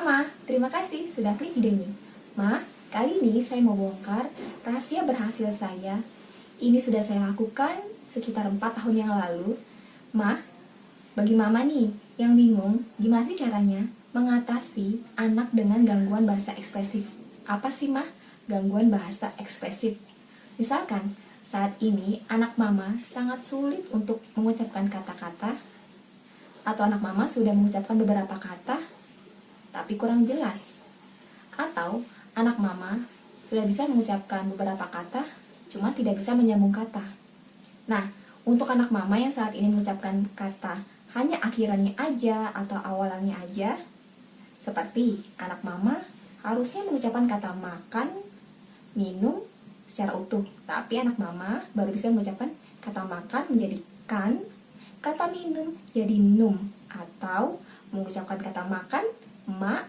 Sama-sama, terima kasih sudah klik video ini. Ma, kali ini saya mau bongkar rahasia berhasil saya. Ini sudah saya lakukan sekitar 4 tahun yang lalu. Ma, bagi mama nih yang bingung gimana sih caranya mengatasi anak dengan gangguan bahasa ekspresif. Apa sih Ma, gangguan bahasa ekspresif? Misalkan saat ini anak mama sangat sulit untuk mengucapkan kata-kata, atau anak mama sudah mengucapkan beberapa kata tapi kurang jelas, atau anak mama sudah bisa mengucapkan beberapa kata cuma tidak bisa menyambung kata. Nah, untuk anak mama yang saat ini mengucapkan kata hanya akhirannya aja atau awalannya aja, seperti anak mama harusnya mengucapkan kata makan, minum secara utuh, tapi anak mama baru bisa mengucapkan kata makan menjadi kan, kata minum jadi num, atau mengucapkan kata makan ma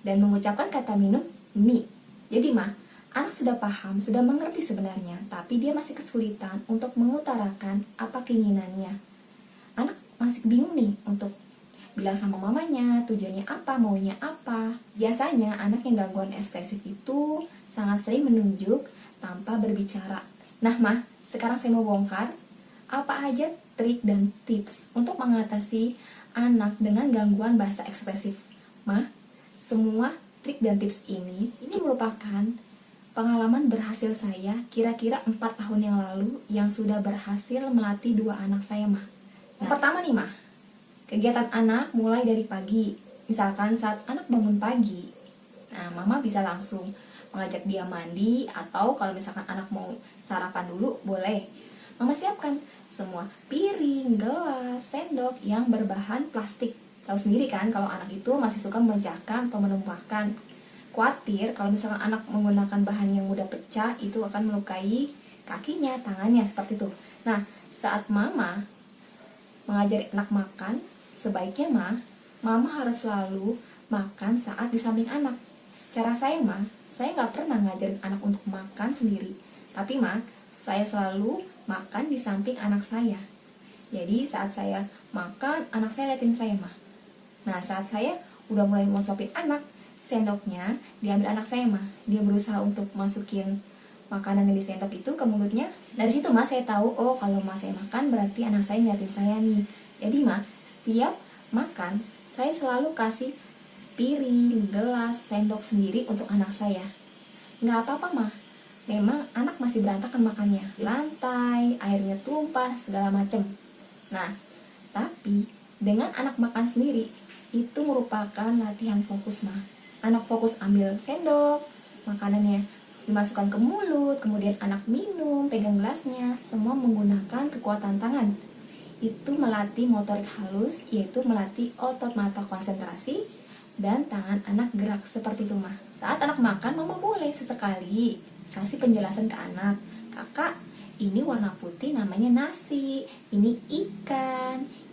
dan mengucapkan kata minum mi. Jadi Ma, anak sudah paham, sudah mengerti sebenarnya, tapi dia masih kesulitan untuk mengutarakan apa keinginannya. Anak masih bingung nih untuk bilang sama mamanya tujuannya apa, maunya apa. Biasanya anak yang gangguan ekspresif itu sangat sering menunjuk tanpa berbicara. Nah Ma, sekarang saya mau bongkar apa aja trik dan tips untuk mengatasi anak dengan gangguan bahasa ekspresif. Ma, semua trik dan tips ini merupakan pengalaman berhasil saya kira-kira 4 tahun yang lalu yang sudah berhasil melatih 2 anak saya, Ma. Yang pertama nih, Ma, kegiatan anak mulai dari pagi. Misalkan saat anak bangun pagi, nah Mama bisa langsung mengajak dia mandi, atau kalau misalkan anak mau sarapan dulu, boleh. Mama siapkan semua piring, gelas, sendok yang berbahan plastik. Tahu sendiri kan kalau anak itu masih suka memecahkan atau menumpahkan. Khawatir kalau misalkan anak menggunakan bahan yang mudah pecah, itu akan melukai kakinya, tangannya, seperti itu. Nah, saat Mama mengajari anak makan, sebaiknya Mama harus selalu makan saat di samping anak. Cara saya saya nggak pernah ngajarin anak untuk makan sendiri, tapi saya selalu makan di samping anak saya. Jadi saat saya makan, anak saya liatin saya, Nah, saat saya udah mulai mau suapin anak, sendoknya diambil anak saya, Dia berusaha untuk masukin makanan yang di sendok itu ke mulutnya. Dari situ, saya tahu, oh kalau saya makan berarti anak saya ngeliatin saya nih. Jadi, setiap makan, saya selalu kasih piring, gelas, sendok sendiri untuk anak saya. Nggak apa-apa, memang anak masih berantakan makannya. Di lantai, airnya tumpah, segala macem. Nah, tapi dengan anak makan sendiri, itu merupakan latihan fokus, Anak fokus ambil sendok, makanannya dimasukkan ke mulut, kemudian anak minum, pegang gelasnya, semua menggunakan kekuatan tangan. Itu melatih motorik halus, yaitu melatih otot mata konsentrasi, dan tangan anak gerak seperti itu, Saat anak makan, Mama boleh sesekali kasih penjelasan ke anak. Kakak, ini warna putih namanya nasi, ini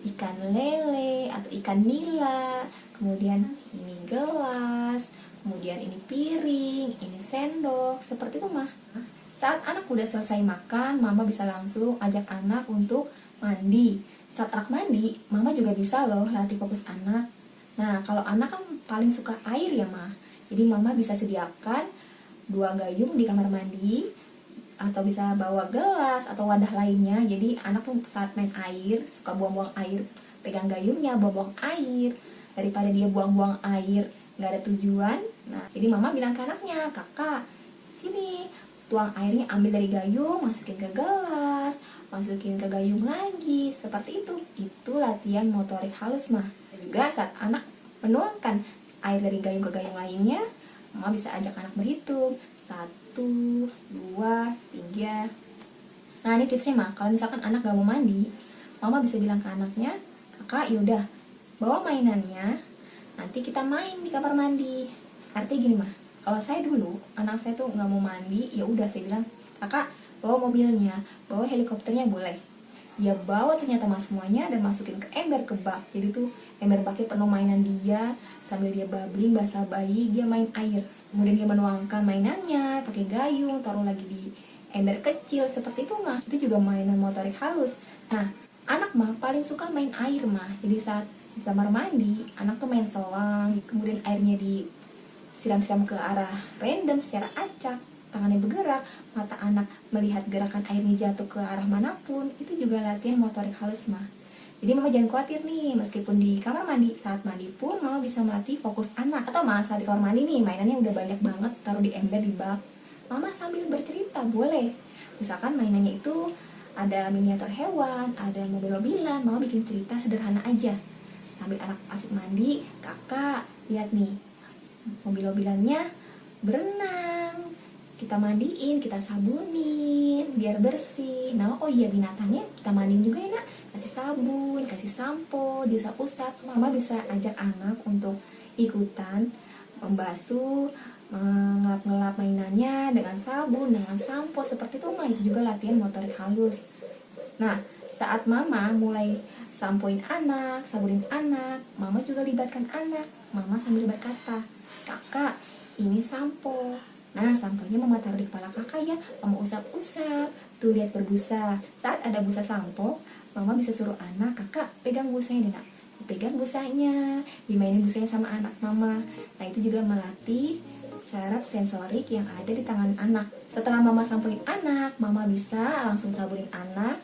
ikan lele atau ikan nila, kemudian ini gelas, kemudian ini piring, ini sendok, seperti itu, Saat anak udah selesai makan, Mama bisa langsung ajak anak untuk mandi. Saat anak mandi, Mama juga bisa loh latih fokus anak. Nah, kalau anak kan paling suka air ya, jadi Mama bisa sediakan 2 gayung di kamar mandi, atau bisa bawa gelas atau wadah lainnya. Jadi anak tuh saat main air suka buang-buang air, pegang gayungnya buang-buang air, daripada dia buang-buang air nggak ada tujuan. Nah, jadi Mama bilang ke anaknya, kakak sini tuang airnya, ambil dari gayung, masukin ke gelas, masukin ke gayung lagi, seperti itu latihan motorik halus, Dan juga saat anak menuangkan air dari gayung ke gayung lainnya, Mama bisa ajak anak berhitung 1, 2, 3. Nah, ini tipsnya, kalau misalkan anak gak mau mandi, Mama bisa bilang ke anaknya, kakak yaudah bawa mainannya, nanti kita main di kamar mandi. Artinya gini, kalau saya dulu anak saya tuh gak mau mandi, ya udah saya bilang, kakak bawa mobilnya, bawa helikopternya boleh. Dia bawa ternyata semuanya dan masukin ke ember, ke bak. Jadi tuh ember baknya penuh mainan dia, sambil dia babbling bahasa bayi, dia main air. Kemudian dia menuangkan mainannya pakai gayung, taruh lagi di ember kecil, seperti itu, Itu juga mainan motorik halus. Nah, anak paling suka main air, Jadi saat Di kamar mandi, anak tuh main selang, kemudian airnya disiram-siram ke arah random secara acak, tangannya bergerak, mata anak melihat gerakan airnya jatuh ke arah manapun, itu juga latihan motorik halus mah. Jadi mama jangan khawatir nih, meskipun di kamar mandi, saat mandi pun mama bisa melatih fokus anak. Atau mah saat di kamar mandi nih, mainannya udah banyak banget, taruh di ember, di bak, mama sambil bercerita boleh. Misalkan mainannya itu ada miniatur hewan, ada mobil-mobilan, mama bikin cerita sederhana aja. Sambil anak asik mandi, kakak lihat nih, mobil-mobilannya berenang, kita mandiin, kita sabunin biar bersih. Nah, oh iya, binatangnya kita mandiin juga ya nak, kasih sabun, kasih sampo, diusap-usap. Mama bisa ajak anak untuk ikutan membasuh, ngelap-ngelap mainannya dengan sabun, dengan sampo, seperti itu mah. Itu juga latihan motorik halus. Nah, saat mama mulai sampoin anak, sabunin anak, mama juga libatkan anak. Mama sambil berkata, kakak, ini sampo. Nah, samponya mama taruh di kepala kakak ya, mama usap-usap. Tuh lihat berbusa. Saat ada busa sampo, mama bisa suruh anak, kakak pegang busanya deh nak. Pegang busanya, dimainin busanya sama anak mama. Nah, itu juga melatih saraf sensorik yang ada di tangan anak. Setelah mama sampoin anak, mama bisa langsung sabunin anak.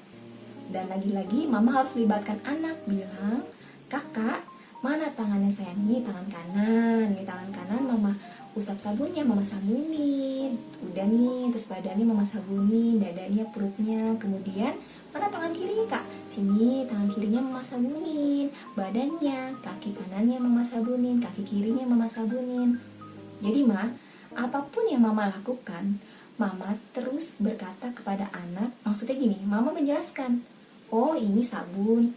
Dan lagi-lagi mama harus libatkan anak, bilang, kakak, mana tangannya sayang? Nih tangan kanan, nih tangan kanan mama usap sabunnya, mama sabunin. Udah nih, terus badannya mama sabunin, dadanya, perutnya. Kemudian mana tangan kiri kak? Sini tangan kirinya mama sabunin, badannya, kaki kanannya mama sabunin, kaki kirinya mama sabunin. Jadi mah, apapun yang mama lakukan, mama terus berkata kepada anak. Maksudnya gini, mama menjelaskan, oh ini sabun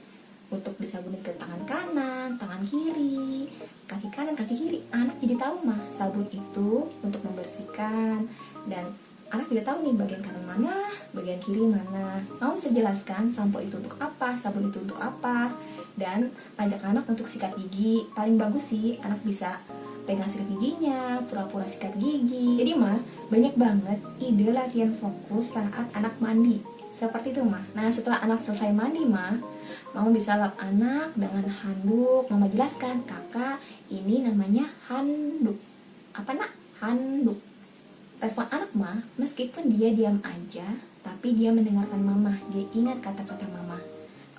untuk disabunin ke tangan kanan, tangan kiri, kaki kanan, kaki kiri. Anak jadi tahu mah, sabun itu untuk membersihkan. Dan anak juga tahu nih bagian kanan mana, bagian kiri mana. Mama bisa jelaskan sampo itu untuk apa, sabun itu untuk apa. Dan ajak anak untuk sikat gigi. Paling bagus sih anak bisa pegang sikat giginya, pura-pura sikat gigi. Jadi mah banyak banget ide latihan fokus saat anak mandi. Seperti itu mah. Nah, setelah anak selesai mandi mah, mama bisa lap anak dengan handuk. Mama jelaskan, kakak, ini namanya handuk. Apa nak? Handuk. Respon anak mah, meskipun dia diam aja, tapi dia mendengarkan mama. Dia ingat kata-kata mama.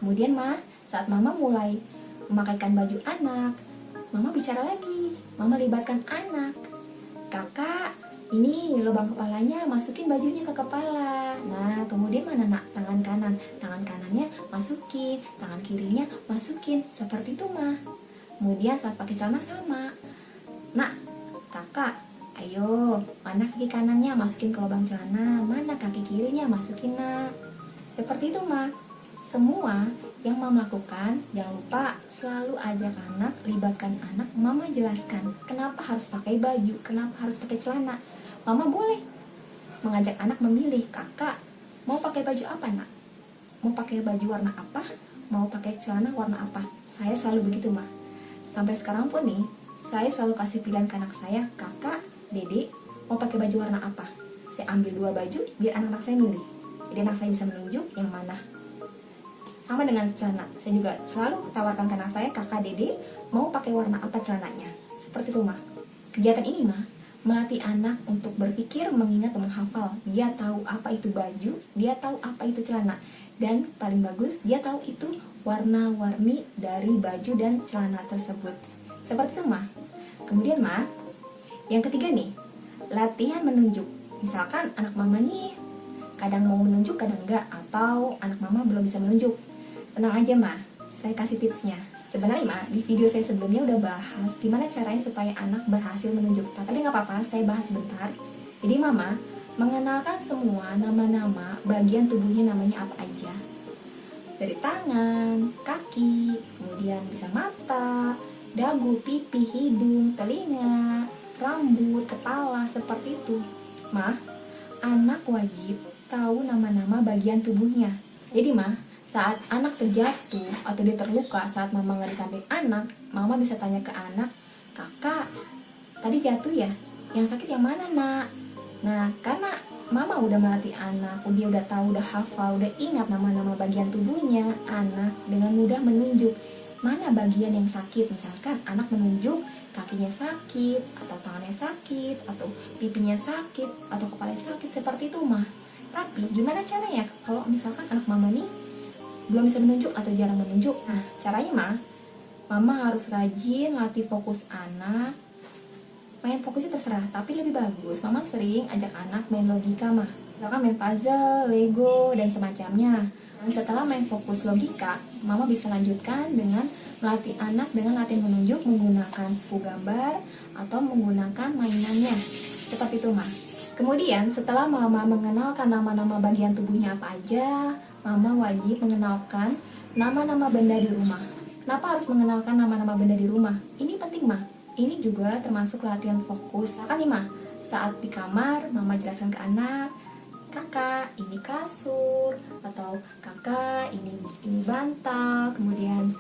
Kemudian mah, saat mama mulai memakaikan baju anak, mama bicara lagi. Mama libatkan anak. Kakak, ini lubang kepalanya, masukin bajunya ke kepala. Nah, kemudian mana nak? Tangan kanan. Tangan kanannya masukin, tangan kirinya masukin. Seperti itu mah. Kemudian saat pakai celana sama. Nak, kakak, ayo, mana kaki kanannya masukin ke lubang celana, mana kaki kirinya masukin nak. Seperti itu mah. Semua yang mama lakukan, jangan lupa selalu ajak anak, libatkan anak. Mama jelaskan kenapa harus pakai baju, kenapa harus pakai celana. Mama boleh mengajak anak memilih, kakak mau pakai baju apa nak? Mau pakai baju warna apa? Mau pakai celana warna apa? Saya selalu begitu mah. Sampai sekarang pun nih, saya selalu kasih pilihan ke anak saya, kakak, dede, mau pakai baju warna apa? Saya ambil 2 baju biar anak-anak saya milih. Jadi anak saya bisa menunjuk yang mana. Sama dengan celana, saya juga selalu tawarkan ke anak saya, kakak, dede, mau pakai warna apa celananya. Seperti itu mah. Kegiatan ini mah melatih anak untuk berpikir, mengingat, dan menghafal. Dia tahu apa itu baju, dia tahu apa itu celana. Dan paling bagus, dia tahu itu warna-warni dari baju dan celana tersebut. Seperti itu mah. Kemudian mah, yang ketiga nih, latihan menunjuk. Misalkan anak mama nih kadang mau menunjuk, kadang enggak, atau anak mama belum bisa menunjuk. Tenang aja mah, saya kasih tipsnya. Sebenarnya mah di video saya sebelumnya udah bahas gimana caranya supaya anak berhasil menunjuk. Tapi nggak apa-apa, saya bahas sebentar. Jadi mama mengenalkan semua nama-nama bagian tubuhnya, namanya apa aja. Dari tangan, kaki, kemudian bisa mata, dagu, pipi, hidung, telinga, rambut, kepala, seperti itu. Mah, anak wajib tahu nama-nama bagian tubuhnya. Jadi mah, saat anak terjatuh atau dia terluka saat mama nggak di samping anak, mama bisa tanya ke anak, kakak, tadi jatuh ya? Yang sakit yang mana nak? Nah, karena mama udah melatih anak, dia udah tahu, udah hafal, udah ingat nama-nama bagian tubuhnya, anak dengan mudah menunjuk. mana bagian yang sakit. Misalkan anak menunjuk kakinya sakit, atau tangannya sakit, atau pipinya sakit, atau kepalanya sakit, seperti itu mah. Tapi gimana caranya kalau misalkan anak mama nih belum bisa menunjuk atau jarang menunjuk? Nah, caranya mah, mama harus rajin latih fokus anak. Main fokusnya terserah, tapi lebih bagus mama sering ajak anak main logika mah. Misalkan main puzzle, lego, dan semacamnya. Dan setelah main fokus logika, mama bisa lanjutkan dengan melatih anak dengan latihan menunjuk menggunakan buku gambar atau menggunakan mainannya. Seperti itu mah. Kemudian setelah mama mengenalkan nama-nama bagian tubuhnya apa aja, mama wajib mengenalkan nama-nama benda di rumah. Kenapa harus mengenalkan nama-nama benda di rumah? Ini penting mah. Ini juga termasuk latihan fokus. Misalkan nih mah, saat di kamar mama jelaskan ke anak, kakak ini kasur, atau kakak ini bantal, kemudian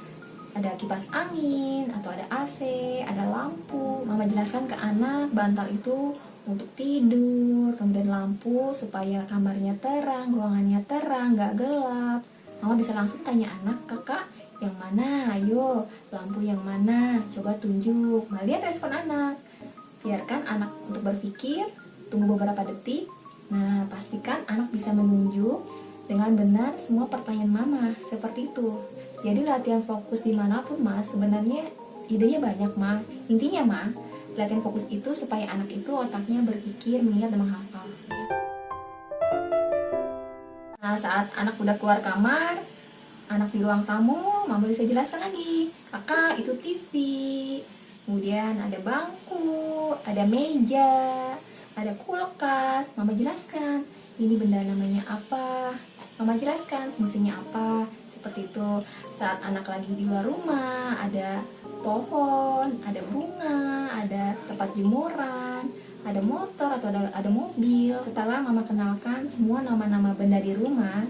ada kipas angin, atau ada AC, ada lampu. Mama jelaskan ke anak bantal itu untuk tidur, kemudian lampu supaya kamarnya terang, ruangannya terang, gak gelap. Mama bisa langsung tanya anak, kakak yang mana? Ayo, lampu yang mana? Coba tunjuk. Nah, lihat respon anak. Biarkan anak untuk berpikir, tunggu beberapa detik. Nah, pastikan anak bisa menunjuk dengan benar semua pertanyaan mama, seperti itu. Jadi latihan fokus dimanapun mas, sebenarnya idenya banyak mah. Intinya mah, latihan fokus itu supaya anak itu otaknya berpikir, mengingat, dan menghafal. Nah, saat anak udah keluar kamar, anak di ruang tamu, mama bisa jelaskan lagi. Kakak, itu TV. Kemudian ada bangku, ada meja, ada kulkas. Mama jelaskan, ini benda namanya apa. Mama jelaskan fungsinya apa. Seperti itu. Saat anak lagi di luar rumah, ada pohon, ada bunga, ada tempat jemuran, ada motor atau ada mobil. Setelah mama kenalkan semua nama-nama benda di rumah,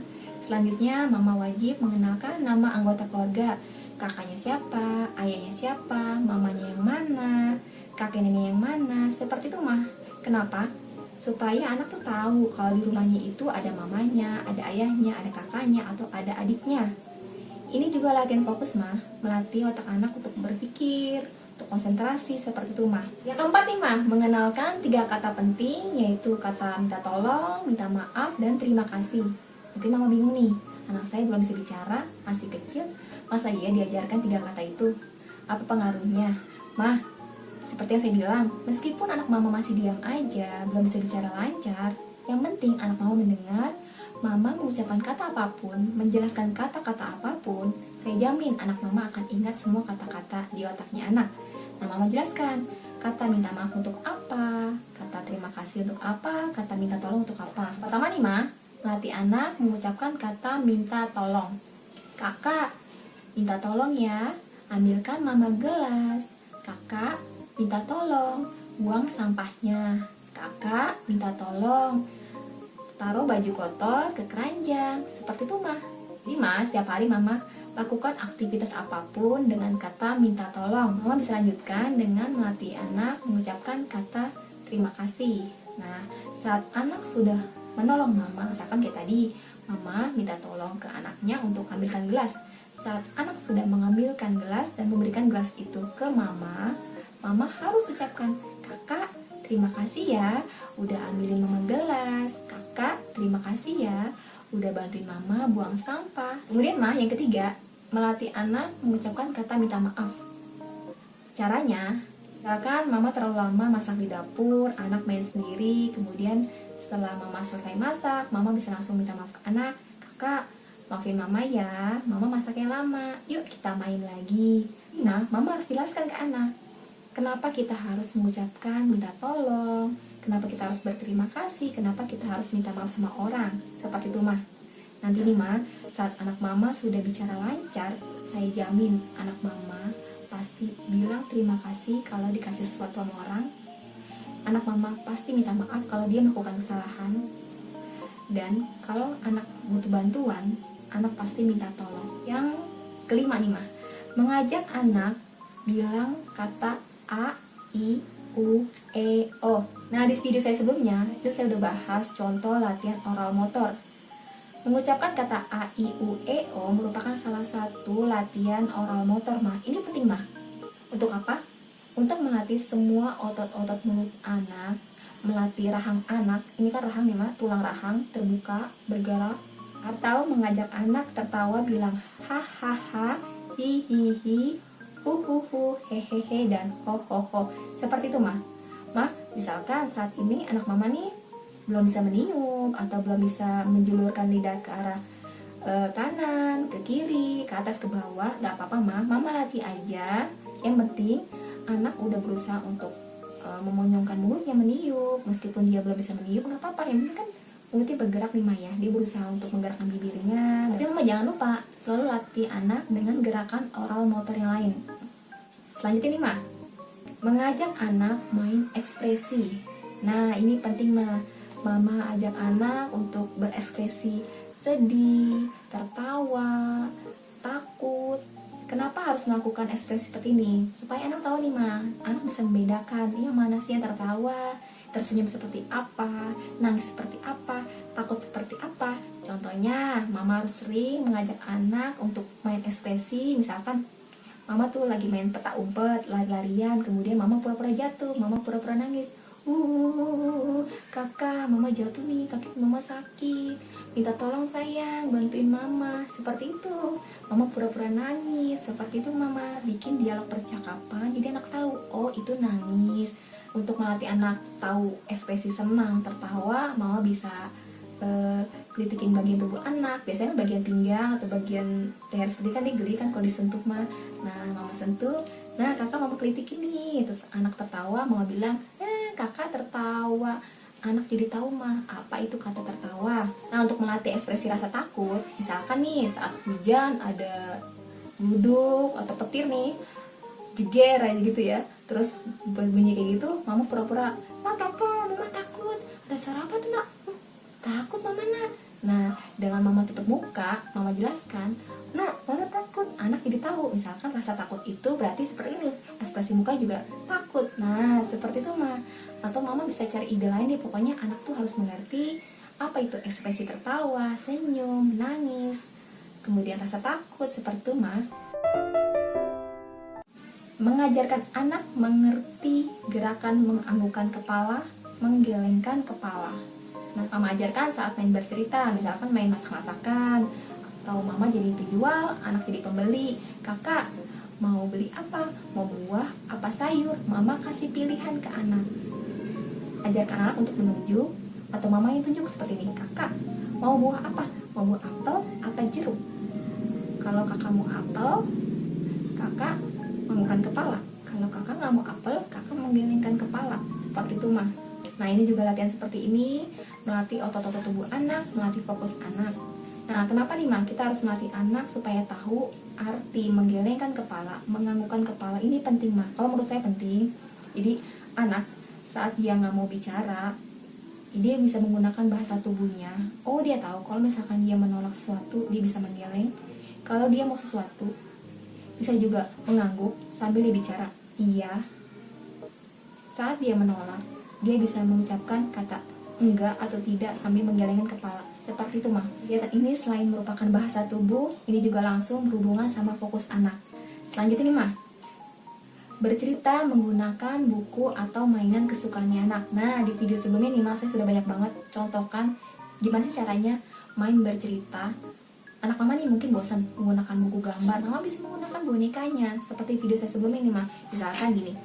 selanjutnya mama wajib mengenalkan nama anggota keluarga. Kakaknya siapa, ayahnya siapa, mamanya yang mana, kakek nenek yang mana, seperti itu mah. Kenapa? Supaya anak tuh tahu kalau di rumahnya itu ada mamanya, ada ayahnya, ada kakaknya, atau ada adiknya. Ini juga latihan fokus mah, melatih otak anak untuk berpikir, untuk konsentrasi, seperti itu mah. Yang keempat nih mah, mengenalkan 3 kata penting, yaitu kata minta tolong, minta maaf, dan terima kasih. Mungkin mama bingung nih, anak saya belum bisa bicara, masih kecil, masa iya diajarkan 3 kata itu? Apa pengaruhnya? Mah, seperti yang saya bilang, meskipun anak mama masih diam aja, belum bisa bicara lancar, yang penting anak mama mendengar, mama mengucapkan kata apapun, menjelaskan kata-kata apapun, saya jamin anak mama akan ingat semua kata-kata di otaknya anak. Nah, mama jelaskan, kata minta maaf untuk apa, kata terima kasih untuk apa, kata minta tolong untuk apa. Pertama nih ma, melatih anak mengucapkan kata minta tolong. Kakak, minta tolong ya, ambilkan mama gelas. Kakak, minta tolong, buang sampahnya. Kakak, minta tolong, taruh baju kotor ke keranjang. Seperti itu mah. Jadi mas, setiap hari mama lakukan aktivitas apapun dengan kata minta tolong. Mama bisa lanjutkan dengan melatih anak mengucapkan kata terima kasih. Nah, saat anak sudah menolong mama, misalkan kayak tadi, mama minta tolong ke anaknya untuk ambilkan gelas. Saat anak sudah mengambilkan gelas dan memberikan gelas itu ke mama, mama harus ucapkan, kakak terima kasih ya udah ambilin mama gelas. Kakak terima kasih ya udah bantuin mama buang sampah. Kemudian mah yang ketiga, melatih anak mengucapkan kata minta maaf. Caranya, misalkan mama terlalu lama masak di dapur, anak main sendiri, kemudian setelah mama selesai masak, mama bisa langsung minta maaf ke anak. Kakak, maafin mama ya, mama masaknya lama, yuk kita main lagi. Nah, mama harus jelaskan ke anak, kenapa kita harus mengucapkan minta tolong, kenapa kita harus berterima kasih, kenapa kita harus minta maaf sama orang. Seperti itu mah. Nanti nih ma, saat anak mama sudah bicara lancar, saya jamin anak mama pasti bilang terima kasih kalau dikasih sesuatu sama orang. Anak mama pasti minta maaf kalau dia melakukan kesalahan. Dan kalau anak butuh bantuan, anak pasti minta tolong. Yang kelima nih ma, mengajak anak bilang kata A, I, U, E, O. Nah, di video saya sebelumnya, itu saya udah bahas contoh latihan oral motor. Mengucapkan kata A, I, U, E, O merupakan salah satu latihan oral motor, mah. Ini penting, mah. Untuk apa? Untuk melatih semua otot-otot mulut anak, melatih rahang anak. Ini kan rahang nih, mah, tulang rahang terbuka, bergerak, atau mengajak anak tertawa bilang hahaha, hihihi, huhuhu, hehehe, dan hohoho. Seperti itu, mah. Mah, misalkan saat ini anak mama nih belum bisa meniup atau belum bisa menjulurkan lidah ke arah kanan, ke kiri, ke atas, ke bawah, gak apa-apa, mah. Mama latih aja. Yang penting anak udah berusaha untuk memonyongkan mulutnya, meniup. Meskipun dia belum bisa meniup, gak apa-apa. Yang penting kan mulutnya bergerak nih, mah, ya. Dia berusaha untuk menggerakkan bibirnya. Tapi mama jangan lupa selalu latih anak dengan gerakan oral motor yang lain. Selanjutnya nih, mah, mengajak anak main ekspresi. Nah, ini penting, mah. Mama ajak anak untuk berekspresi sedih, tertawa, takut. Kenapa harus melakukan ekspresi seperti ini? Supaya anak tahu nih, mah. Anak bisa membedakan yang mana sih yang tertawa, tersenyum seperti apa, nangis seperti apa, takut seperti apa. Contohnya, mama harus sering mengajak anak untuk main ekspresi. Misalkan mama tuh lagi main petak umpet, lari-larian, kemudian mama pura-pura jatuh, mama pura-pura nangis. Kakak, mama jatuh nih, kaki mama sakit. Minta tolong sayang, bantuin mama. Seperti itu. Mama pura-pura nangis. Seperti itu, mama bikin dialog percakapan. Jadi anak tahu, oh itu nangis. Untuk melatih anak tahu ekspresi senang, tertawa, mama bisa kritikin bagian tubuh anak. Biasanya bagian pinggang atau bagian leher seperti kan dia geli kan kalau disentuh, mah. Nah, mama sentuh. Nah, kakak mama kritikin nih. Terus anak tertawa, mama bilang, kakak tertawa. Anak jadi tahu, mah, apa itu kata tertawa. Nah, untuk melatih ekspresi rasa takut, misalkan nih saat hujan ada gluduk atau petir nih, jeger aja gitu ya, terus bunyi kayak gitu, mama pura-pura, "Nah, kakak, mama takut." Ada suara apa tuh, nak? Takut mama, nak. Nah, dengan mama tutup muka, mama jelaskan, "Nak, mama takut." Anak jadi tahu, misalkan rasa takut itu berarti seperti ini, ekspresi muka juga takut. Nah, seperti itu, mah. Atau mama bisa cari ide lain deh, pokoknya anak tuh harus mengerti apa itu ekspresi tertawa, senyum, nangis, kemudian rasa takut, seperti itu, mah. Mengajarkan anak mengerti gerakan menganggukkan kepala, menggelengkan kepala. Nah, mama ajarkan saat main bercerita, misalkan main masak-masakan, atau mama jadi penjual, anak jadi pembeli. Kakak, mau beli apa? Mau buah, apa sayur? Mama kasih pilihan ke anak. Ajarkan anak untuk menunjuk, atau mama yang tunjuk seperti ini. Kakak, mau buah apa? Mau buah apel atau jeruk? Kalau kakak mau apel, kakak menganggukkan kepala. Kalau kakak nggak mau apel, kakak menggelengkan kepala. Seperti itu, mah. Nah, ini juga latihan seperti ini, melatih otot-otot tubuh anak, melatih fokus anak. Nah, kenapa nih, mah, kita harus melatih anak supaya tahu arti menggelengkan kepala, menganggukkan kepala. Ini penting, mah. Kalau menurut saya penting. Jadi anak saat dia nggak mau bicara, dia bisa menggunakan bahasa tubuhnya. Oh, dia tahu kalau misalkan dia menolak sesuatu, dia bisa menggeleng. Kalau dia mau sesuatu, bisa juga mengangguk sambil dia bicara. Iya. Saat dia menolak, dia bisa mengucapkan kata enggak atau tidak sambil menggelengkan kepala. Seperti itu, mah. Kegiatan ini selain merupakan bahasa tubuh, ini juga langsung berhubungan sama fokus anak. Selanjutnya nih, mah, bercerita menggunakan buku atau mainan kesukaannya anak. Nah, di video sebelumnya nih, mah, saya sudah banyak banget contohkan gimana sih caranya main bercerita. Anak mama nih mungkin bosan menggunakan buku gambar, mama bisa menggunakan bonekanya. Seperti video saya sebelumnya nih, mah. Misalkan gini,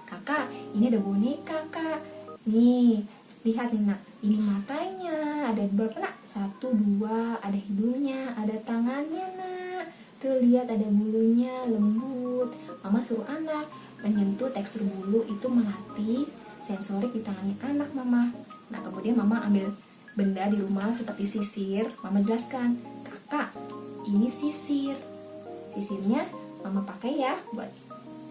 kakak, ini ada boneka, kak. Nih, lihat nih, nak. Ini matanya, ada berapa, nak? 1, 2, ada hidungnya, ada tangannya, nak. Tuh, lihat ada bulunya, lembut. Mama suruh anak menyentuh tekstur bulu, itu melatih sensorik di tangannya anak, mama. Nah, kemudian mama ambil benda di rumah seperti sisir, mama jelaskan, kakak, ini sisir. Sisirnya mama pakai ya buat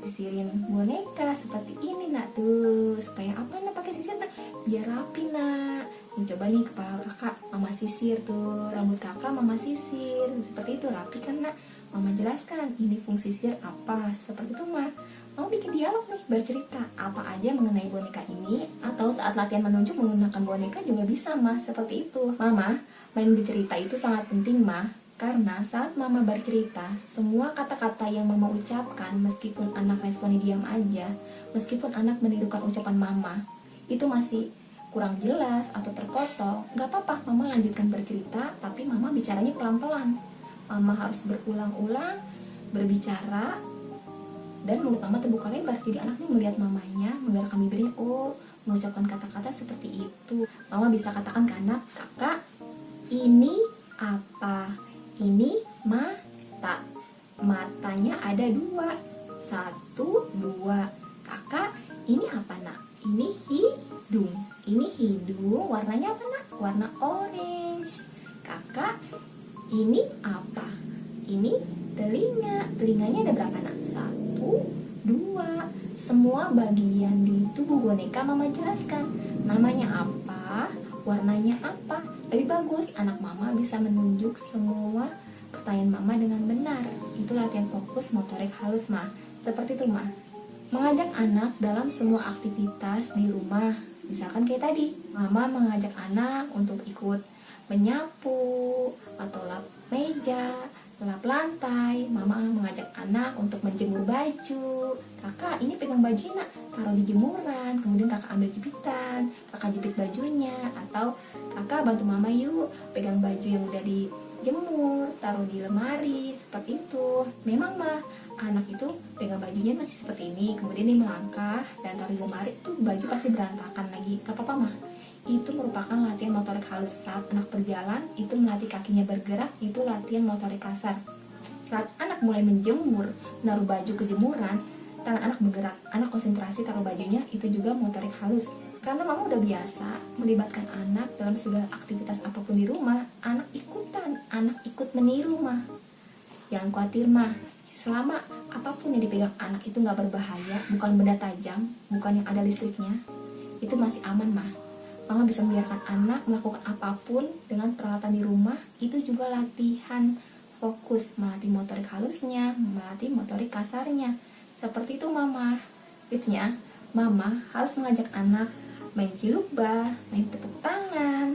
sisirin boneka seperti ini, nak. Tuh, supaya apa, nak, pakai sisir, nak? Biar rapi, nak. Nih, coba nih kepala kakak mama sisir, tuh rambut kakak mama sisir, seperti itu, rapi kan, nak? Mama jelaskan ini fungsi sisir apa, seperti itu, mah. Mama bikin dialog nih, bercerita apa aja mengenai boneka ini, atau saat latihan menunjuk menggunakan boneka juga bisa mah, seperti itu. Mama, main bercerita itu sangat penting mah, karena saat mama bercerita, semua kata-kata yang mama ucapkan, meskipun anak responnya diam aja, meskipun anak menirukan ucapan mama, itu masih kurang jelas atau terpotong, gak apa-apa, mama lanjutkan bercerita, tapi mama bicaranya pelan-pelan. Mama harus berulang-ulang berbicara, dan mulut mama terbuka lebar, jadi anak nih melihat mamanya menggerakkan bibirnya, oh mengucapkan kata-kata seperti itu. Mama bisa katakan ke anak, kakak, ini apa? Ini mata. Matanya ada 2. 1, 2. Kakak, ini apa nak? Ini hidung. Ini hidung, warnanya apa nak? Warna orange. Kakak, ini apa? Ini telinga. Telinganya ada berapa nak? 1, 2. Semua bagian di tubuh boneka mama jelaskan. Namanya apa? Warnanya apa? Lebih bagus anak mama bisa menunjuk semua pertanyaan mama dengan benar. Itu latihan fokus motorik halus mah. Seperti itu mah. Mengajak anak dalam semua aktivitas di rumah. Misalkan kayak tadi, mama mengajak anak untuk ikut menyapu atau lap meja, lap lantai. Mama mengajak anak untuk menjemur baju. Kakak, ini pegang baju nak, taruh di jemuran. Kemudian kakak ambil jepitan, kakak jepit bajunya. Atau kakak bantu mama yuk, pegang baju yang udah dijemur, taruh di lemari, seperti itu. Memang mah, anak itu pegang bajunya masih seperti ini, kemudian dia melangkah dan taruh di lemari, itu baju pasti berantakan lagi. Gak apa-apa mah, itu merupakan latihan motorik halus. Saat anak berjalan, itu melatih kakinya bergerak, itu latihan motorik kasar. Saat anak mulai menjemur, menaruh baju ke jemuran, tangan anak bergerak, anak konsentrasi taruh bajunya, itu juga motorik halus. Karena mama udah biasa melibatkan anak dalam segala aktivitas apapun di rumah, anak ikutan, anak ikut meniru mah. Jangan khawatir mah, selama apapun yang dipegang anak itu gak berbahaya, bukan benda tajam, bukan yang ada listriknya, itu masih aman mah. Mama bisa membiarkan anak melakukan apapun dengan peralatan di rumah, itu juga latihan fokus, melatih motorik halusnya, melatih motorik kasarnya. Seperti itu mama. Tipsnya, mama harus mengajak anak main cilukbah, main tepuk tangan,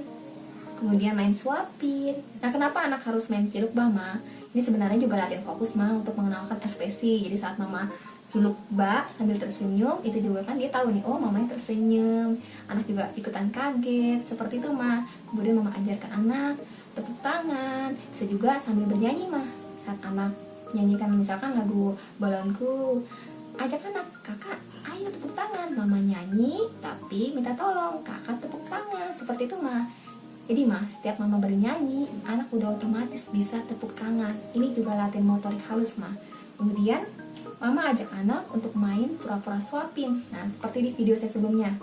kemudian main suapin. Nah, kenapa anak harus main cilukbah ma? Ini sebenarnya juga latihan fokus ma, untuk mengenalkan ekspresi. Jadi saat mama cilukbah sambil tersenyum, itu juga kan dia tahu nih, oh mamanya tersenyum. Anak juga ikutan kaget, seperti itu ma. Kemudian mama ajarkan anak tepuk tangan, bisa juga sambil bernyanyi ma. Saat anak nyanyikan misalkan lagu balonku, ajak anak, kakak ayo tepuk tangan. Mama nyanyi tapi minta tolong kakak tepuk tangan, seperti itu mah. Jadi mah setiap mama bernyanyi, anak udah otomatis bisa tepuk tangan. Ini juga latihan motorik halus mah. Kemudian mama ajak anak untuk main pura-pura suapin. Nah, seperti di video saya sebelumnya.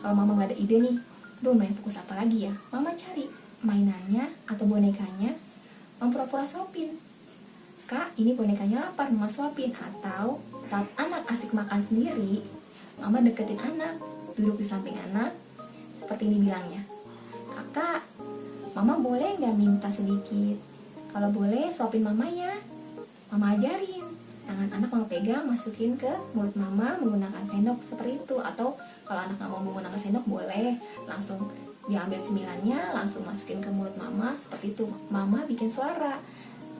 Kalau mama nggak ada ide nih, duh main fokus apa lagi ya, mama cari mainannya atau bonekanya, mama pura-pura suapin. Kak, ini bonekanya lapar, mama suapin. Atau saat anak asik makan sendiri, mama deketin anak, duduk di samping anak, seperti ini bilangnya, kakak, mama boleh nggak minta sedikit? Kalau boleh, suapin mama ya. Mama ajarin, tangan anak mama pegang, masukin ke mulut mama menggunakan sendok, seperti itu. Atau kalau anak nggak mau menggunakan sendok, boleh langsung diambil cemilannya, langsung masukin ke mulut mama, seperti itu. Mama bikin suara,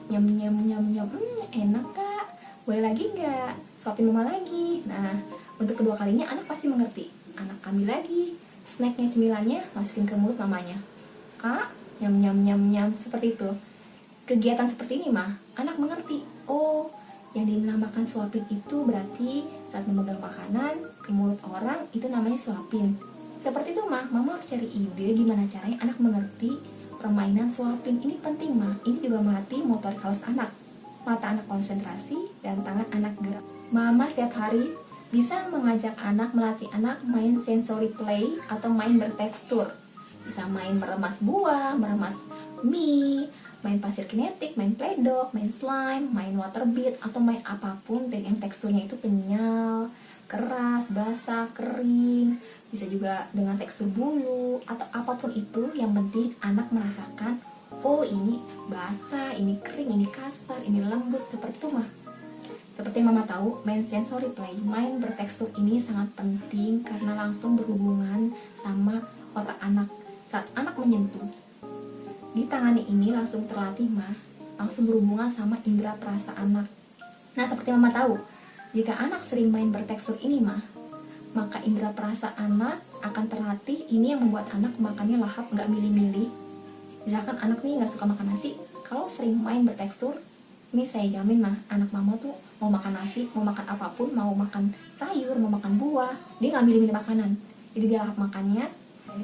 nyam nyam nyam nyam, enak kak, boleh lagi nggak? Suapin mama lagi. Nah, untuk kedua kalinya anak pasti mengerti. Anak ambil lagi snacknya, cemilannya, masukin ke mulut mamanya. Kak, nyam nyam nyam nyam, seperti itu. Kegiatan seperti ini mah anak mengerti. Oh, yang dinamakan suapin itu berarti saat memegang makanan ke mulut orang, itu namanya suapin. Seperti itu mah, mama harus cari ide gimana caranya anak mengerti permainan suapin. Ini penting mah. Ini juga melatih motorik halus anak, mata anak konsentrasi, dan tangan anak gerak. Mama setiap hari bisa mengajak anak, melatih anak main sensory play atau main bertekstur. Bisa main meremas buah, meremas mie, main pasir kinetik, main play-doh, main slime, main water bead, atau main apapun yang teksturnya itu kenyal, keras, basah, kering. Bisa juga dengan tekstur bulu atau apapun itu, yang penting anak merasakan, oh ini basah, ini kering, ini kasar, ini lembut, seperti itu mah. Seperti yang Mama tahu, main sensory play, main bertekstur ini sangat penting karena langsung berhubungan sama otak anak. Saat anak menyentuh, di tangannya ini langsung terlatih langsung berhubungan sama indera perasa anak. Nah, seperti Mama tahu, jika anak sering main bertekstur ini maka indera perasa anak akan terlatih. Ini yang membuat anak makannya lahap, nggak milih-milih. Misalkan anak nih nggak suka makan nasi, kalau sering main bertekstur, ini saya jamin anak Mama tuh mau makan nasi, mau makan apapun, mau makan sayur, mau makan buah, dia nggak milih-milih makanan, jadi dia lahap makannya.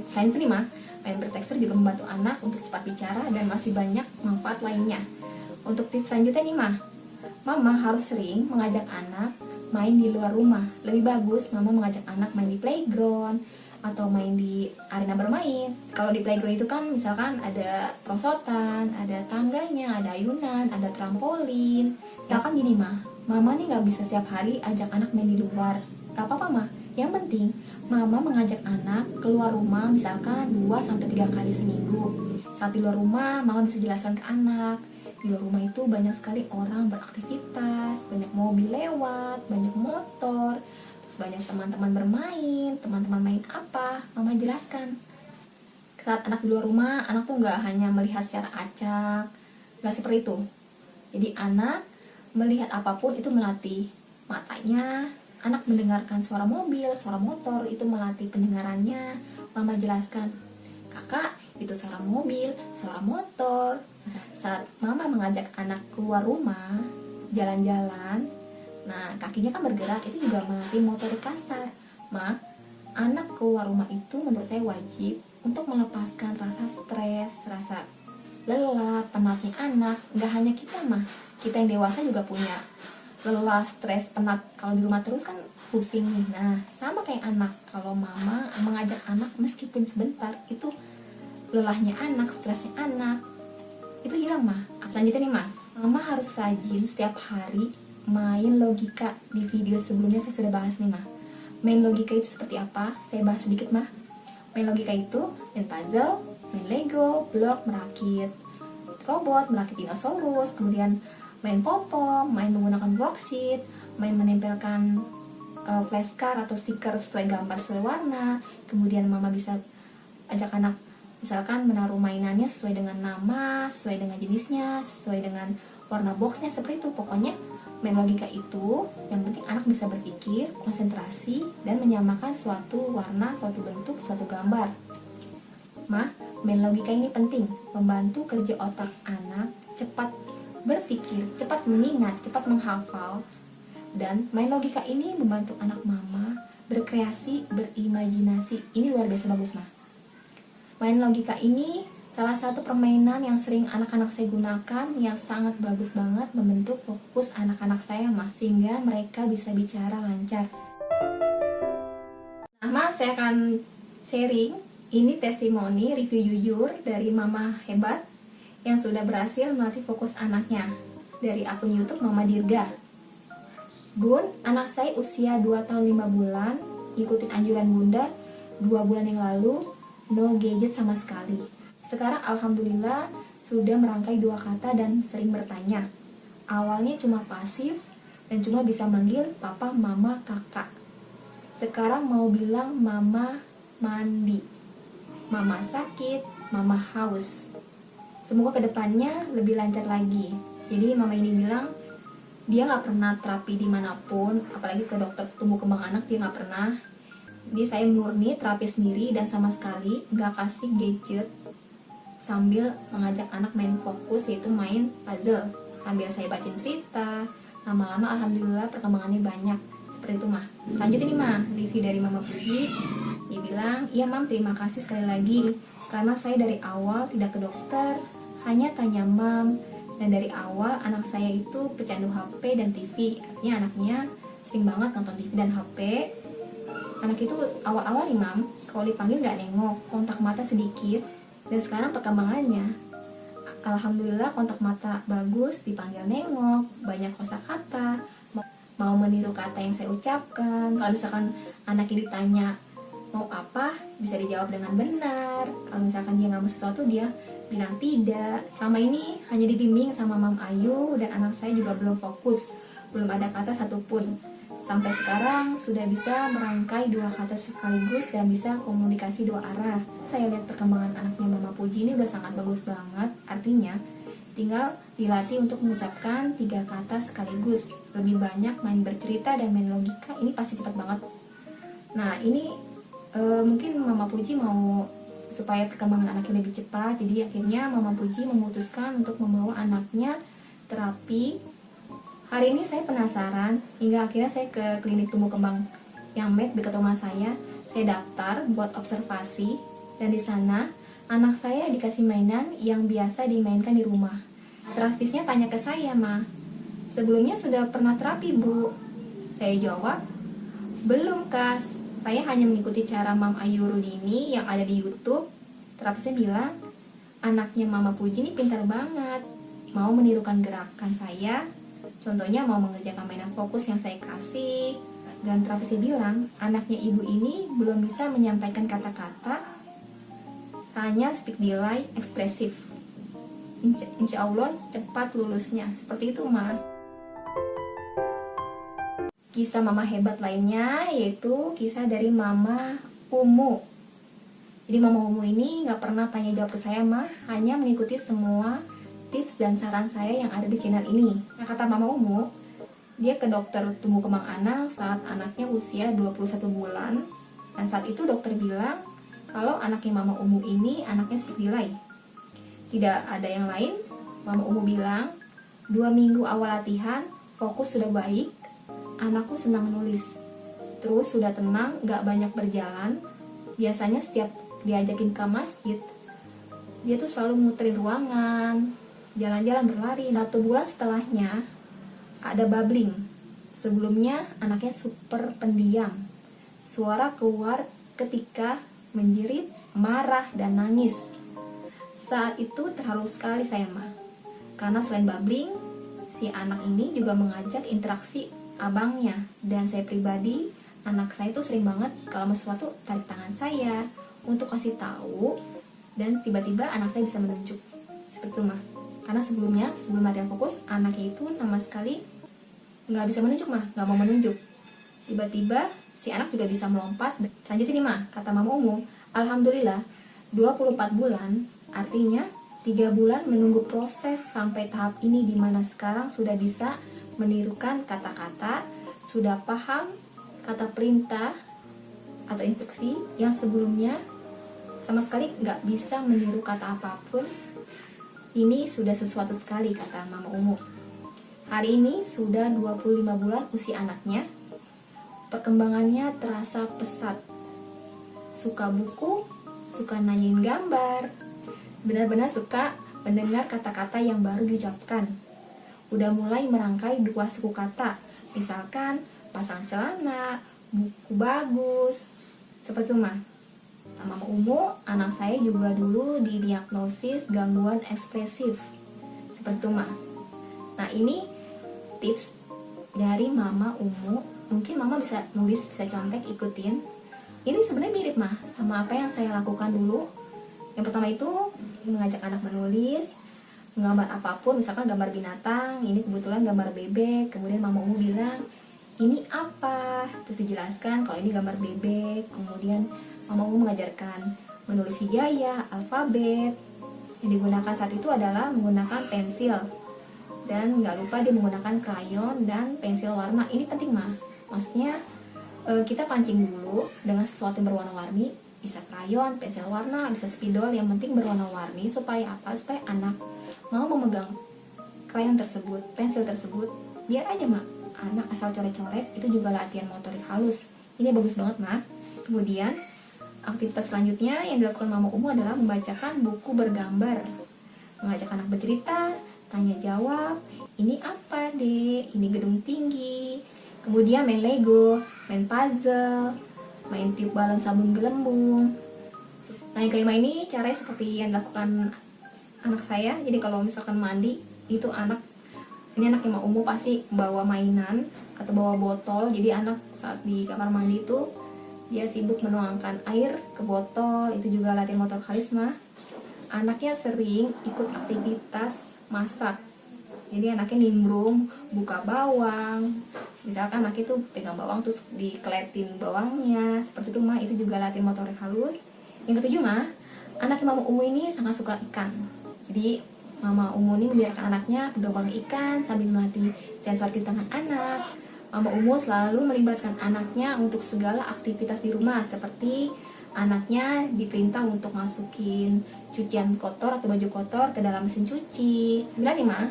Selain itu nih main bertekstur juga membantu anak untuk cepat bicara dan masih banyak manfaat lainnya. Untuk tips selanjutnya nih Mama harus sering mengajak anak main di luar rumah. Lebih bagus Mama mengajak anak main di playground atau main di arena bermain. Kalau di playground itu kan misalkan ada perosotan, ada tangganya, ada ayunan, ada trampolin. Misalkan gini Mama nih gak bisa setiap hari ajak anak main di luar. Gak apa-apa yang penting Mama mengajak anak keluar rumah misalkan 2-3 kali seminggu. Saat di luar rumah Mama bisa jelaskan ke anak, di luar rumah itu banyak sekali orang beraktivitas, banyak mobil lewat, banyak motor, terus banyak teman-teman bermain. Teman-teman main apa? Mama jelaskan. Saat anak di luar rumah, anak tuh gak hanya melihat secara acak, gak seperti itu. Jadi anak melihat apapun itu melatih matanya. Anak mendengarkan suara mobil, suara motor, itu melatih pendengarannya. Mama jelaskan, kakak itu suara mobil, suara motor. Saat Mama mengajak anak keluar rumah, jalan-jalan, nah kakinya kan bergerak, itu juga melatih motorik kasar. Anak keluar rumah itu menurut saya wajib untuk melepaskan rasa stres, rasa lelah, penatnya anak. Gak hanya kita kita yang dewasa juga punya lelah, stres, penat. Kalau di rumah terus kan pusing nih. Nah, sama kayak anak. Kalau Mama mengajak anak meskipun sebentar, itu lelahnya anak, stresnya anak itu hilang Selanjutnya nih Mama harus rajin setiap hari main logika. Di video sebelumnya saya sudah bahas nih main logika itu seperti apa. Saya bahas sedikit Main logika itu main puzzle, main Lego, blok, merakit robot, merakit dinosaurus, kemudian main pom-pom, main menggunakan worksheet, main menempelkan flashcard atau stiker sesuai gambar, sesuai warna. Kemudian Mama bisa ajak anak misalkan menaruh mainannya sesuai dengan nama, sesuai dengan jenisnya, sesuai dengan warna boxnya, seperti itu. Pokoknya main logika itu yang penting anak bisa berpikir, konsentrasi, dan menyamakan suatu warna, suatu bentuk, suatu gambar. Main logika ini penting membantu kerja otak anak cepat berpikir, cepat mengingat, cepat menghafal. Dan main logika ini membantu anak Mama berkreasi, berimajinasi. Ini luar biasa bagus Main logika ini salah satu permainan yang sering anak-anak saya gunakan, yang sangat bagus banget membentuk fokus anak-anak saya sehingga mereka bisa bicara lancar. Saya akan sharing ini testimoni review jujur dari Mama hebat yang sudah berhasil melatih fokus anaknya dari akun YouTube Mama Dirga. Bun, anak saya usia 2 tahun 5 bulan, ikutin anjuran Bunda 2 bulan yang lalu, no gadget sama sekali. Sekarang alhamdulillah sudah merangkai 2 kata dan sering bertanya. Awalnya cuma pasif dan cuma bisa manggil papa, mama, kakak. Sekarang mau bilang mama mandi, mama sakit, mama haus. Semoga kedepannya lebih lancar lagi. Jadi Mama ini bilang dia nggak pernah terapi dimanapun, apalagi ke dokter tumbuh kembang anak dia nggak pernah. Jadi saya murni terapi sendiri dan sama sekali nggak kasih gadget sambil mengajak anak main fokus, yaitu main puzzle sambil saya bacain cerita. Lama-lama alhamdulillah perkembangannya banyak. Seperti itu Selanjutnya nih review dari Mama Puji. Dia bilang, iya Mam, terima kasih sekali lagi karena saya dari awal tidak ke dokter, hanya tanya Mam. Dan dari awal anak saya itu pecandu HP dan TV. Artinya anaknya sering banget nonton TV dan HP. Anak itu awal-awal nih Mam, kalau dipanggil gak nengok, kontak mata sedikit. Dan sekarang perkembangannya alhamdulillah kontak mata bagus, dipanggil nengok, banyak kosakata, mau meniru kata yang saya ucapkan. Kalau misalkan anak ini ditanya mau apa, bisa dijawab dengan benar. Kalau misalkan dia nggak mau sesuatu, dia bilang tidak. Selama ini hanya dibimbing sama Mam Ayu, dan anak saya juga belum fokus belum ada kata satupun. Sampai sekarang sudah bisa merangkai 2 kata sekaligus dan bisa komunikasi 2 arah. Saya lihat perkembangan anaknya Mama Puji ini udah sangat bagus banget. Artinya tinggal dilatih untuk mengucapkan 3 kata sekaligus. Lebih banyak main bercerita dan main logika, ini pasti cepat banget. Nah ini mungkin Mama Puji mau supaya perkembangan anaknya lebih cepat, jadi akhirnya Mama Puji memutuskan untuk membawa anaknya terapi. Hari ini saya penasaran, hingga akhirnya saya ke klinik tumbuh kembang yang med dekat rumah saya. Saya daftar buat observasi, dan di sana anak saya dikasih mainan yang biasa dimainkan di rumah. Terapisnya tanya ke saya, "Ma, sebelumnya sudah pernah terapi, Bu?" Saya jawab, "Belum, Kas. Saya hanya mengikuti cara Mam Ayu Rudini yang ada di YouTube." Terapisnya bilang, "Anaknya Mama Puji ini pintar banget, mau menirukan gerakan saya. Contohnya mau mengerjakan mainan fokus yang saya kasih." Dan terapisnya bilang, anaknya ibu ini belum bisa menyampaikan kata-kata, hanya speak delay ekspresif. Insya Allah cepat lulusnya. Seperti itu, Ma. Kisah mama hebat lainnya yaitu kisah dari Mama Umu. Jadi Mama Umu ini gak pernah tanya jawab ke saya, Ma, hanya mengikuti semua tips dan saran saya yang ada di channel ini. Nah, kata Mama Umu, dia ke dokter tumbuh kembang anak saat anaknya usia 21 bulan. Dan saat itu dokter bilang kalau anaknya Mama Umu ini anaknya speak delay. Tidak ada yang lain. Mama Umu bilang, 2 minggu awal latihan, fokus sudah baik, anakku senang menulis. Terus sudah tenang, gak banyak berjalan. Biasanya setiap diajakin ke masjid, dia tuh selalu muterin ruangan, jalan-jalan berlari. 1 bulan setelahnya ada babbling. Sebelumnya anaknya super pendiam. Suara keluar ketika menjerit, marah, dan nangis. Saat itu terharu sekali saya, Ma. Karena selain babbling, si anak ini juga mengajak interaksi abangnya. Dan saya pribadi, anak saya tuh sering banget kalau mau sesuatu tarik tangan saya untuk kasih tahu, dan tiba-tiba anak saya bisa menunjuk. Seperti itu, Ma. Karena sebelum latihan fokus, anaknya itu sama sekali nggak bisa menunjuk, Ma, nggak mau menunjuk. Tiba-tiba si anak juga bisa melompat. Selanjutnya nih, Ma, kata Mama Umu, alhamdulillah 24 bulan, artinya 3 bulan menunggu proses sampai tahap ini, dimana sekarang sudah bisa menirukan kata-kata, sudah paham kata perintah atau instruksi yang sebelumnya sama sekali nggak bisa meniru kata apapun. Ini sudah sesuatu sekali, kata Mama Umu. Hari ini sudah 25 bulan usia anaknya. Perkembangannya terasa pesat. Suka buku, suka nanyain gambar, benar-benar suka mendengar kata-kata yang baru diucapkan. Udah mulai merangkai 2 suku kata, misalkan pasang celana, buku bagus, seperti itu, Ma. Mama Umu, anak saya juga dulu didiagnosis gangguan ekspresif, seperti itu, Ma. Nah, ini tips dari Mama Umu. Mungkin Mama bisa nulis, bisa contek, ikutin. Ini sebenarnya mirip, Ma, sama apa yang saya lakukan dulu. Yang pertama itu mengajak anak menulis, menggambar apapun, misalkan gambar binatang. Ini kebetulan gambar bebek. Kemudian Mama Umu bilang, ini apa? Terus dijelaskan kalau ini gambar bebek. Kemudian Mama Umu mengajarkan menulis hijaya, alfabet. Yang digunakan saat itu adalah menggunakan pensil. Dan nggak lupa dia menggunakan krayon dan pensil warna. Ini penting, Ma. Maksudnya kita pancing dulu dengan sesuatu yang berwarna-warni. Bisa krayon, pensil warna, bisa spidol. Yang penting berwarna-warni. Supaya apa? Supaya anak mau memegang krayon tersebut, pensil tersebut. Biar aja, Ma, anak asal coret-coret. Itu juga latihan motorik halus. Ini bagus banget, Ma. Kemudian aktivitas selanjutnya yang dilakukan Mama Umu adalah membacakan buku bergambar, mengajak anak bercerita, tanya jawab, ini apa deh, ini gedung tinggi. Kemudian main Lego, main puzzle, main tiup balon sabun gelembung. Nah, yang kelima ini caranya seperti yang dilakukan anak saya. Jadi kalau misalkan mandi, itu ini anak yang Mama Umu pasti bawa mainan atau bawa botol. Jadi anak saat di kamar mandi itu dia sibuk menuangkan air ke botol. Itu juga latihan motor karisma. Anaknya sering ikut aktivitas masak. Jadi anaknya nimbrung, buka bawang. Misalkan anak itu pegang bawang terus dikeletin bawangnya, seperti itu mah, itu juga latihan motorik halus. Yang ketujuh mah, anak Mama Umu ini sangat suka ikan. Jadi Mama Umu ini membiarkan anaknya pegang bawang ikan sambil melatih sensor di tangan anak. Mama Umu selalu melibatkan anaknya untuk segala aktivitas di rumah, seperti anaknya diperintah untuk masukin cucian kotor atau baju kotor ke dalam mesin cuci. 9 nih mah,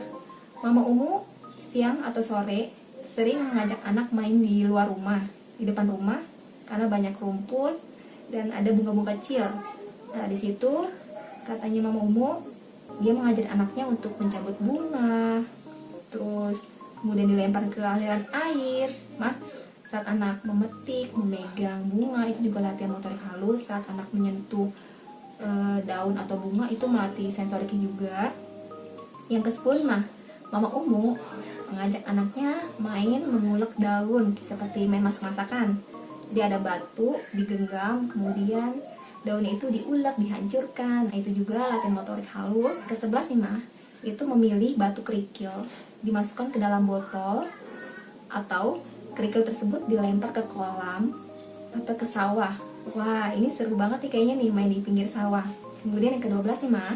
Mama Umu siang atau sore sering mengajak anak main di luar rumah, di depan rumah, karena banyak rumput dan ada bunga-bunga kecil. Nah, di situ katanya Mama Umu, dia mengajar anaknya untuk mencabut bunga, terus kemudian dilempar ke aliran air. Saat anak memetik, memegang bunga, itu juga latihan motorik halus. Saat anak menyentuh daun atau bunga, itu melatih sensorik juga. Yang ke-10 mah, Mama Umu mengajak anaknya main mengulek daun seperti main masak-masakan. Jadi ada batu digenggam, kemudian daun itu diulek, dihancurkan. Nah, itu juga latihan motorik halus. Ke-11 nih mah, itu memilih batu kerikil, dimasukkan ke dalam botol, atau kerikil tersebut dilempar ke kolam atau ke sawah. Wah, ini seru banget nih kayaknya nih main di pinggir sawah. Kemudian yang ke-12 nih mah,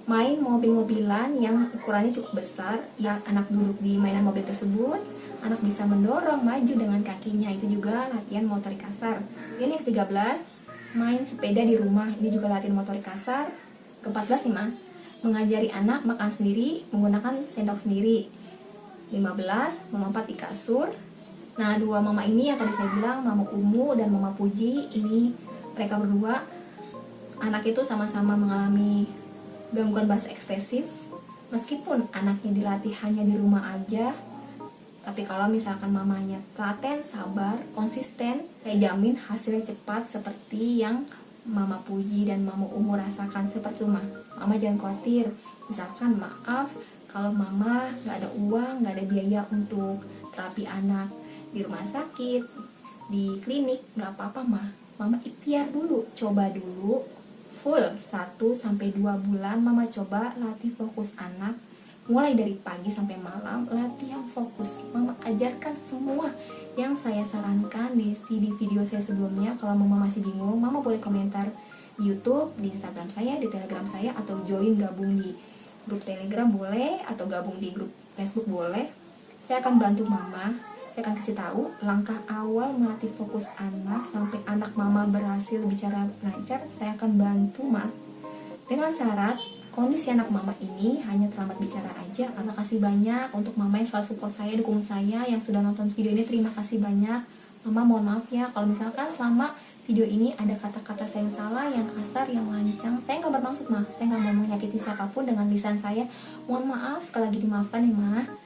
main mobil-mobilan yang ukurannya cukup besar. Yang anak duduk di mainan mobil tersebut, anak bisa mendorong maju dengan kakinya. Itu juga latihan motorik kasar. Ini yang ke-13, main sepeda di rumah. Ini juga latihan motorik kasar. Ke-14 nih mah, mengajari anak makan sendiri menggunakan sendok sendiri. 15, melompat di kasur. Nah, dua mama ini yang tadi saya bilang, Mama Umu dan Mama Puji, ini mereka berdua anak itu sama-sama mengalami gangguan bahasa ekspresif. Meskipun anaknya dilatih hanya di rumah aja, tapi kalau misalkan mamanya telaten, sabar, konsisten, saya jamin hasilnya cepat seperti yang Mama Puji dan Mama Umu rasakan. Seperti itu mah, Mama jangan khawatir. Misalkan maaf kalau Mama gak ada uang, gak ada biaya untuk terapi anak di rumah sakit, di klinik, gak apa-apa mah, Mama ikhtiar dulu, coba dulu full 1-2 bulan. Mama coba latih fokus anak, mulai dari pagi sampai malam, latihan fokus. Mama ajarkan semua yang saya sarankan di video saya sebelumnya. Kalau Mama masih bingung, Mama boleh komentar di YouTube, di Instagram saya, di Telegram saya, atau join gabung di grup Telegram boleh, atau gabung di grup Facebook boleh. Saya akan bantu Mama. Saya akan kasih tahu langkah awal melatih fokus anak sampai anak Mama berhasil bicara lancar. Saya akan bantu Mama dengan syarat kondisi anak Mama ini hanya terlambat bicara aja. Terima kasih banyak untuk Mama yang selalu support saya, dukung saya, yang sudah nonton video ini. Terima kasih banyak. Mama mohon maaf ya kalau misalkan selama video ini ada kata-kata saya yang salah, yang kasar, yang lancang. Saya nggak bermaksud mah, saya nggak mau menyakiti siapapun dengan lisan saya. Mohon maaf, sekali lagi dimaafkan ya mah.